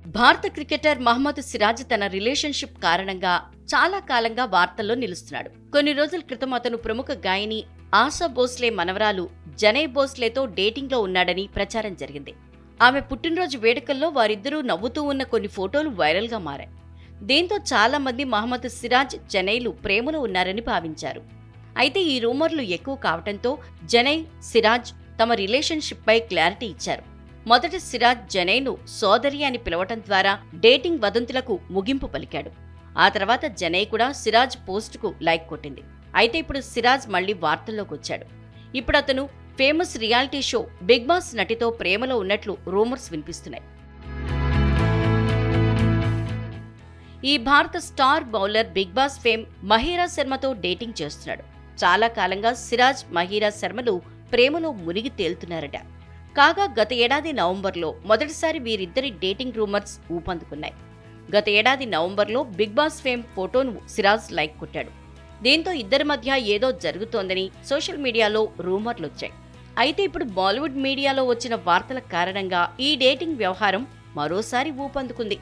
భారత క్రికెటర్ మహమ్మద్ సిరాజ్ తన రిలేషన్షిప్ కారణంగా చాలా కాలంగా వార్తల్లో నిలుస్తున్నాడు. కొన్ని రోజుల క్రితం అతను ప్రముఖ గాయని ఆశా భోస్లే మనవరాలు జనై భోస్లేతో డేటింగ్లో ఉన్నాడని ప్రచారం జరిగింది. ఆమె పుట్టినరోజు వేడుకల్లో వారిద్దరూ నవ్వుతూ ఉన్న కొన్ని ఫోటోలు వైరల్గా మారాయి. దీంతో చాలా మంది మహమ్మద్ సిరాజ్ జనైలు ప్రేమలో ఉన్నారని భావించారు. అయితే ఈ రూమర్లు ఎక్కువ కావడంతో జనై సిరాజ్ తమ రిలేషన్షిప్ పై క్లారిటీ ఇచ్చారు. మొదట సిరాజ్ జనైను సోదరి అని పిలవటం ద్వారా డేటింగ్ వదంతులకు ముగింపు పలికాడు. ఆ తర్వాత జనై కూడా సిరాజ్ పోస్టుకు లైక్ కొట్టింది. అయితే ఇప్పుడు సిరాజ్ మళ్లీ వార్తల్లోకి వచ్చాడు. ఇప్పుడు అతను famous reality show Bigg Boss నటితో ప్రేమలో ఉన్నట్లు రూమర్స్ వినిపిస్తున్నాయి. ఈ భారత star bowler Bigg Boss fame Mahira శర్మతో డేటింగ్ చేస్తున్నాడు. చాలా కాలంగా సిరాజ్ మహీరా శర్మలు ప్రేమలో మునిగి తేలుతున్నారట. కాగా గత ఏడాది నవంబర్లో మొదటిసారి వీరిద్దరి డేటింగ్ రూమర్స్ ఊపందుకున్నాయి. గత ఏడాది నవంబర్లో బిగ్ బాస్ ఫేమ్ ఫోటోను సిరాజ్ లైక్ కొట్టాడు. దీంతో ఇద్దరి మధ్య ఏదో జరుగుతోందని సోషల్ మీడియాలో రూమర్లొచ్చాయి. అయితే ఇప్పుడు బాలీవుడ్ మీడియాలో వచ్చిన వార్తల కారణంగా ఈ డేటింగ్ వ్యవహారం మరోసారి ఊపందుకుంది.